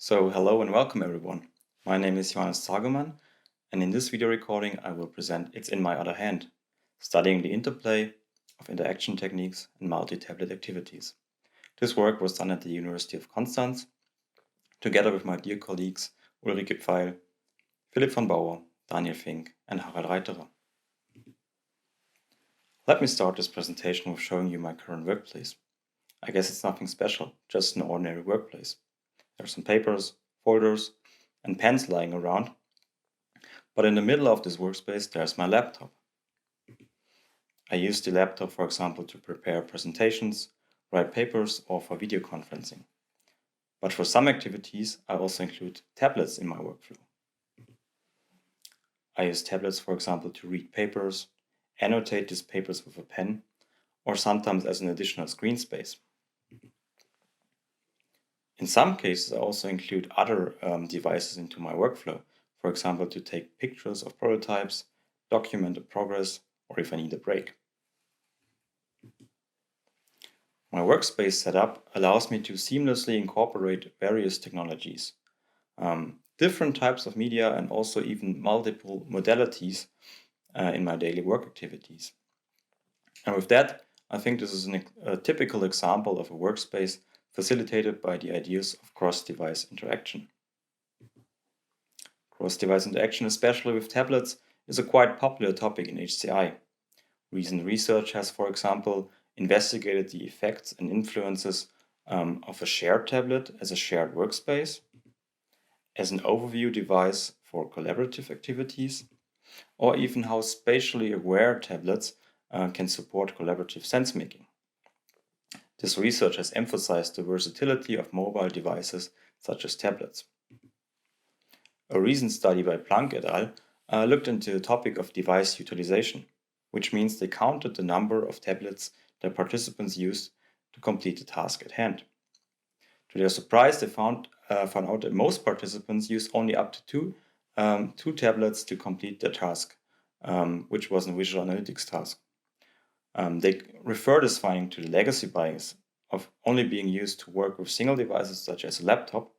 So hello and welcome everyone. My name is Johannes Zagermann, and in this video recording I will present It's in My Other Hand, studying the interplay of interaction techniques and multi-tablet activities. This work was done at the University of Constance, together with my dear colleagues Ulrike Pfeil, Philipp von Bauer, Daniel Fink and Harald Reiterer. Let me start this presentation with showing you my current workplace. I guess it's nothing special, just an ordinary workplace. There are some papers, folders, and pens lying around, but in the middle of this workspace there's my laptop. I use the laptop, for example, to prepare presentations, write papers, or for video conferencing. But for some activities, I also include tablets in my workflow. I use tablets, for example, to read papers, annotate these papers with a pen, or sometimes as an additional screen space. In some cases, I also include other devices into my workflow, for example, to take pictures of prototypes, document the progress, or if I need a break. My workspace setup allows me to seamlessly incorporate various technologies, different types of media, and also even multiple modalities in my daily work activities. And with that, I think this is a typical example of a workspace facilitated by the ideas of cross-device interaction. Cross-device interaction, especially with tablets, is a quite popular topic in HCI. Recent research has, for example, investigated the effects and influences of a shared tablet as a shared workspace, as an overview device for collaborative activities, or even how spatially aware tablets can support collaborative sense-making. This research has emphasized the versatility of mobile devices such as tablets. A recent study by Planck et al. Looked into the topic of device utilization, which means they counted the number of tablets that participants used to complete the task at hand. To their surprise, they found out that most participants used only up to two tablets to complete their task, which was a visual analytics task. They refer this finding to the legacy bias of only being used to work with single devices such as a laptop,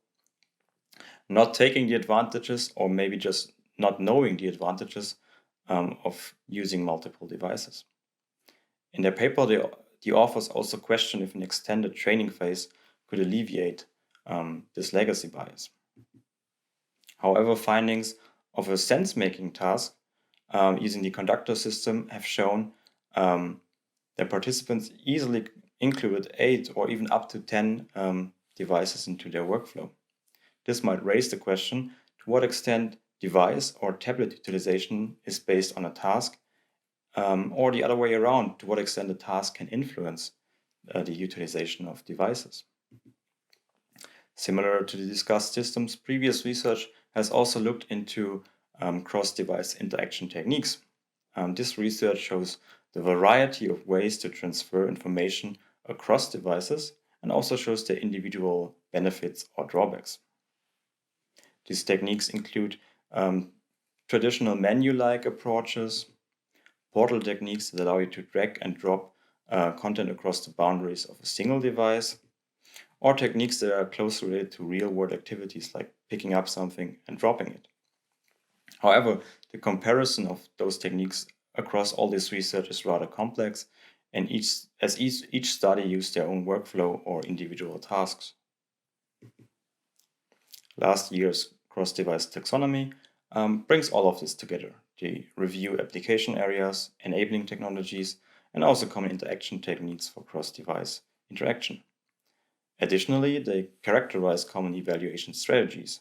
not taking the advantages or maybe just not knowing the advantages of using multiple devices. In their paper, the authors also question if an extended training phase could alleviate this legacy bias. However, findings of a sense-making task using the conductor system have shown that participants easily included 8 or even up to 10 devices into their workflow. This might raise the question to what extent device or tablet utilization is based on a task, or the other way around, to what extent the task can influence the utilization of devices. Similar to the discussed systems, previous research has also looked into cross-device interaction techniques. This research shows the variety of ways to transfer information across devices and also shows their individual benefits or drawbacks. These techniques include traditional menu-like approaches, portal techniques that allow you to drag and drop content across the boundaries of a single device, or techniques that are closely related to real-world activities like picking up something and dropping it. However, the comparison of those techniques across all this research is rather complex, and each study used their own workflow or individual tasks. Last year's cross-device taxonomy brings all of this together. They review application areas, enabling technologies, and also common interaction techniques for cross-device interaction. Additionally, they characterize common evaluation strategies.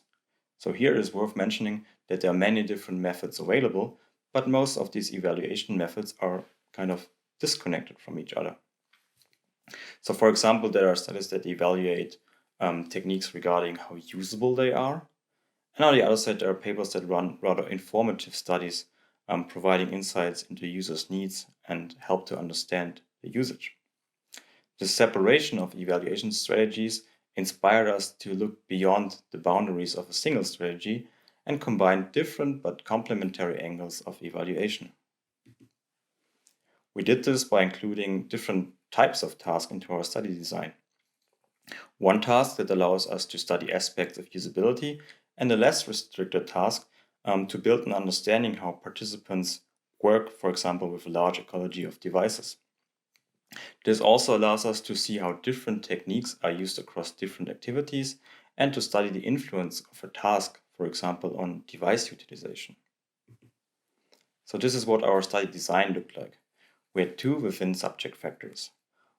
So here it is worth mentioning that there are many different methods available, but most of these evaluation methods are kind of disconnected from each other. So for example, there are studies that evaluate techniques regarding how usable they are. And on the other side, there are papers that run rather informative studies, providing insights into users' needs and help to understand the usage. The separation of evaluation strategies inspired us to look beyond the boundaries of a single strategy and combine different but complementary angles of evaluation. We did this by including different types of tasks into our study design. One task that allows us to study aspects of usability, and a less restricted task to build an understanding how participants work, for example, with a large ecology of devices. This also allows us to see how different techniques are used across different activities and to study the influence of a task, for example, on device utilization. So this is what our study design looked like. We had two within subject factors.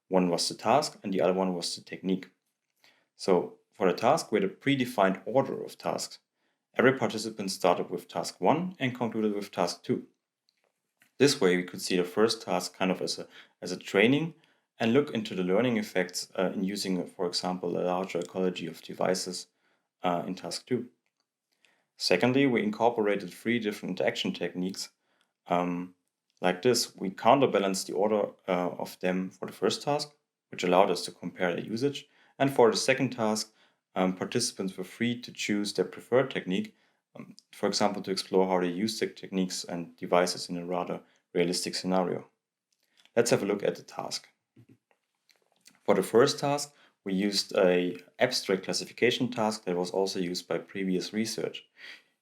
One was the task and the other one was the technique. So for the task, we had a predefined order of tasks. Every participant started with task 1 and concluded with task 2. This way we could see the first task kind of as a training and look into the learning effects in using, for example, a larger ecology of devices in task 2. Secondly, we incorporated 3 different interaction techniques. Like this, we counterbalanced the order of them for the first task, which allowed us to compare their usage. And for the second task, participants were free to choose their preferred technique, for example, to explore how they use the techniques and devices in a rather realistic scenario. Let's have a look at the task. For the first task, we used an abstract classification task that was also used by previous research.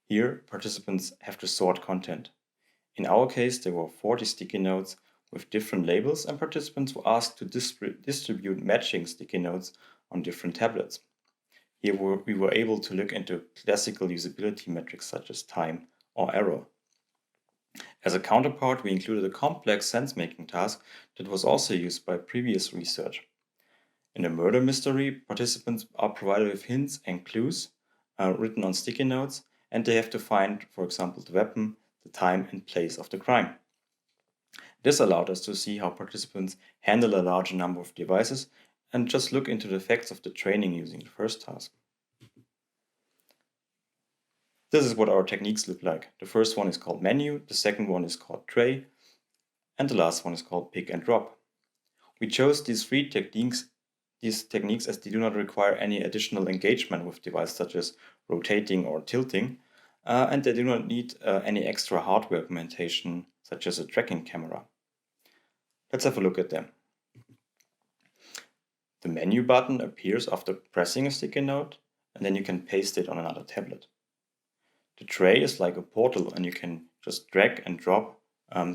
Here, participants have to sort content. In our case, there were 40 sticky notes with different labels, and participants were asked to distribute matching sticky notes on different tablets. Here we were able to look into classical usability metrics such as time or error. As a counterpart, we included a complex sense-making task that was also used by previous research. In a murder mystery, participants are provided with hints and clues written on sticky notes, and they have to find, for example, the weapon, the time and place of the crime. This allowed us to see how participants handle a larger number of devices and just look into the effects of the training using the first task. This is what our techniques look like. The first one is called menu, the second one is called tray, and the last one is called pick and drop. We chose these techniques as they do not require any additional engagement with device such as rotating or tilting, and they do not need any extra hardware augmentation such as a tracking camera. Let's have a look at them. The menu button appears after pressing a sticky note, and then you can paste it on another tablet. The tray is like a portal, and you can just drag and drop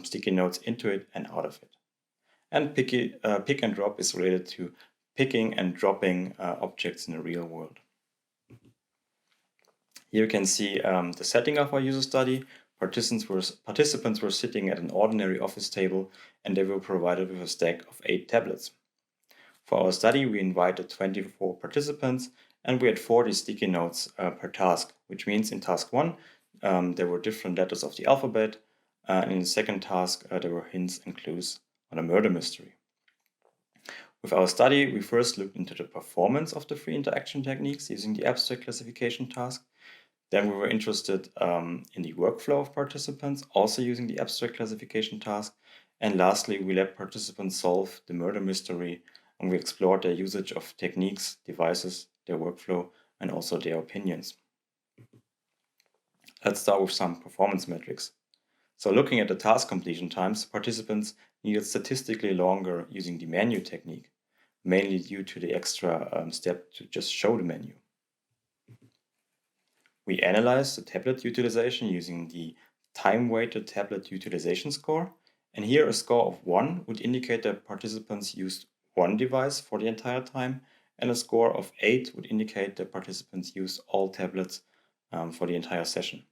sticky notes into it and out of it. And pick and drop is related to picking and dropping objects in the real world. Here you can see the setting of our user study. Participants were sitting at an ordinary office table, and they were provided with a stack of 8 tablets. For our study, we invited 24 participants, and we had 40 sticky notes per task, which means in task 1 there were different letters of the alphabet, and in the second task there were hints and clues on a murder mystery. With our study, we first looked into the performance of the 3 interaction techniques using the abstract classification task. Then we were interested in the workflow of participants, also using the abstract classification task. And lastly, we let participants solve the murder mystery, and we explored their usage of techniques, devices, their workflow, and also their opinions. Let's start with some performance metrics. So looking at the task completion times, participants needed statistically longer using the menu technique, mainly due to the extra step to just show the menu. We analyzed the tablet utilization using the time-weighted tablet utilization score, and here a score of 1 would indicate that participants used 1 device for the entire time, and a score of 8 would indicate that participants used all tablets for the entire session.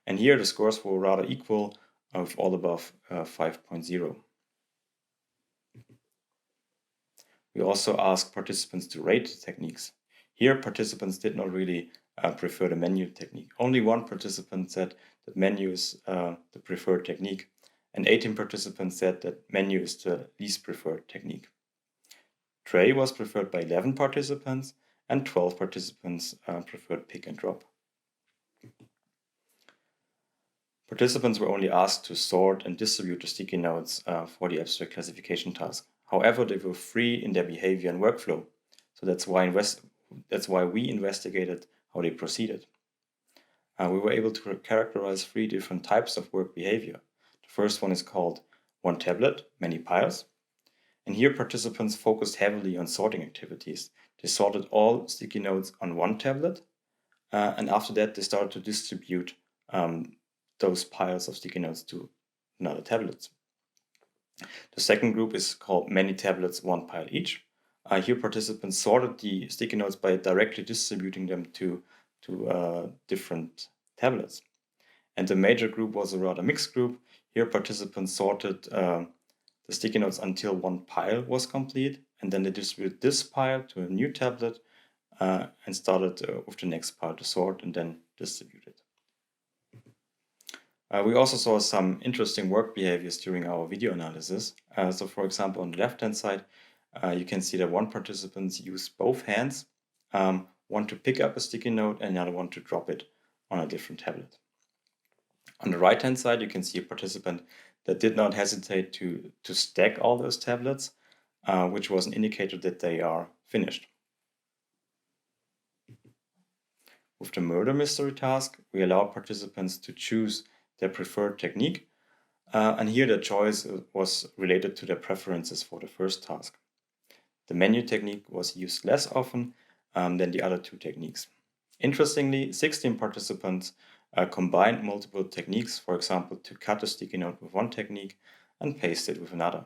And here the scores were rather equal, of all above 5.0. We also asked participants to rate the techniques. Here participants did not really prefer the menu technique. Only 1 participant said that menu is the preferred technique, and 18 participants said that menu is the least preferred technique. Tray was preferred by 11 participants, and 12 participants preferred pick and drop. Participants were only asked to sort and distribute the sticky notes for the abstract classification task. However, they were free in their behavior and workflow, so that's why we investigated how they proceeded. We were able to characterize 3 different types of work behavior. The first one is called one tablet, many piles. And here participants focused heavily on sorting activities. They sorted all sticky notes on one tablet, and after that they started to distribute those piles of sticky notes to another tablets. The second group is called many tablets, one pile each. Here participants sorted the sticky notes by directly distributing them to different tablets. And the major group was a rather mixed group. Here participants sorted the sticky notes until one pile was complete, and then they distributed this pile to a new tablet and started with the next pile to sort and then distribute it. We also saw some interesting work behaviors during our video analysis. So for example, on the left-hand side, you can see that one participant used both hands, one to pick up a sticky note and the other one to drop it on a different tablet. On the right-hand side, you can see a participant that did not hesitate to stack all those tablets, which was an indicator that they are finished. With the murder mystery task, we allow participants to choose their preferred technique, and here the choice was related to their preferences for the first task. The menu technique was used less often than the other two techniques. Interestingly, 16 participants combined multiple techniques, for example, to cut a sticky note with one technique and paste it with another.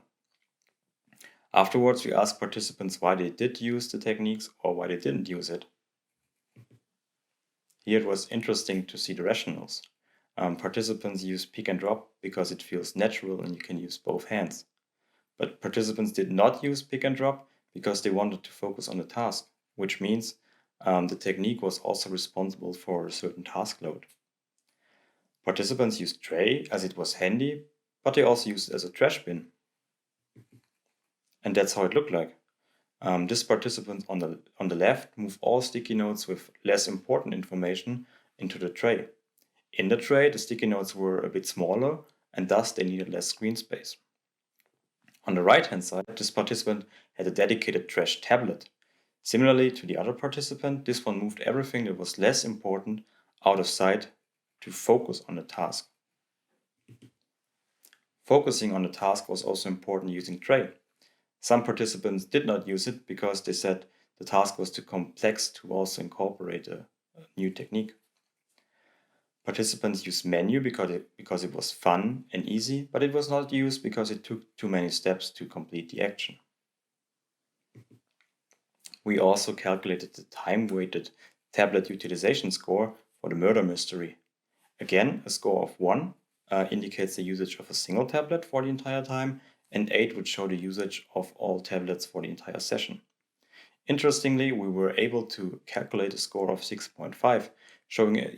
Afterwards, we asked participants why they did use the techniques or why they didn't use it. Here it was interesting to see the rationales. Participants use pick and drop because it feels natural and you can use both hands. But participants did not use pick and drop because they wanted to focus on the task, which means the technique was also responsible for a certain task load. Participants used tray as it was handy, but they also used it as a trash bin. And that's how it looked like. This participant on the left moved all sticky notes with less important information into the tray. In the tray, the sticky notes were a bit smaller and thus they needed less screen space. On the right-hand side, this participant had a dedicated trash tablet. Similarly to the other participant, this one moved everything that was less important out of sight to focus on the task. Focusing on the task was also important using tray. Some participants did not use it because they said the task was too complex to also incorporate a new technique. Participants used menu because it was fun and easy, but it was not used because it took too many steps to complete the action. We also calculated the time-weighted tablet utilization score for the murder mystery. Again, a score of 1 indicates the usage of a single tablet for the entire time, and 8 would show the usage of all tablets for the entire session. Interestingly, we were able to calculate a score of 6.5, showing an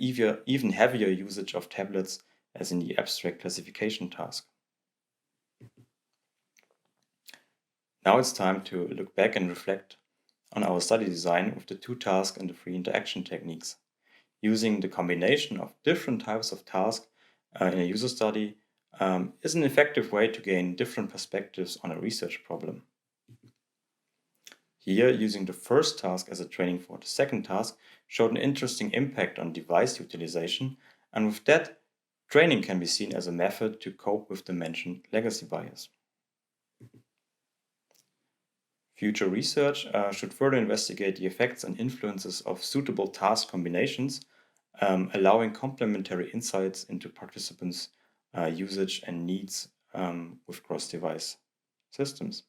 even heavier usage of tablets as in the abstract classification task. Now it's time to look back and reflect on our study design with the 2 task and the 3 interaction techniques. Using the combination of different types of tasks in a user study is an effective way to gain different perspectives on a research problem. Here, using the first task as a training for the second task showed an interesting impact on device utilization, and with that, training can be seen as a method to cope with the mentioned legacy bias. Future research should further investigate the effects and influences of suitable task combinations, allowing complementary insights into participants' usage and needs with cross-device systems.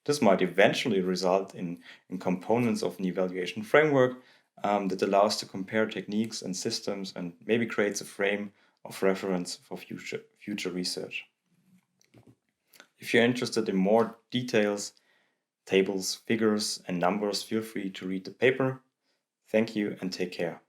This might eventually result in components of an evaluation framework that allows to compare techniques and systems and maybe creates a frame of reference for future research. If you're interested in more details, tables, figures, and numbers, feel free to read the paper. Thank you and take care.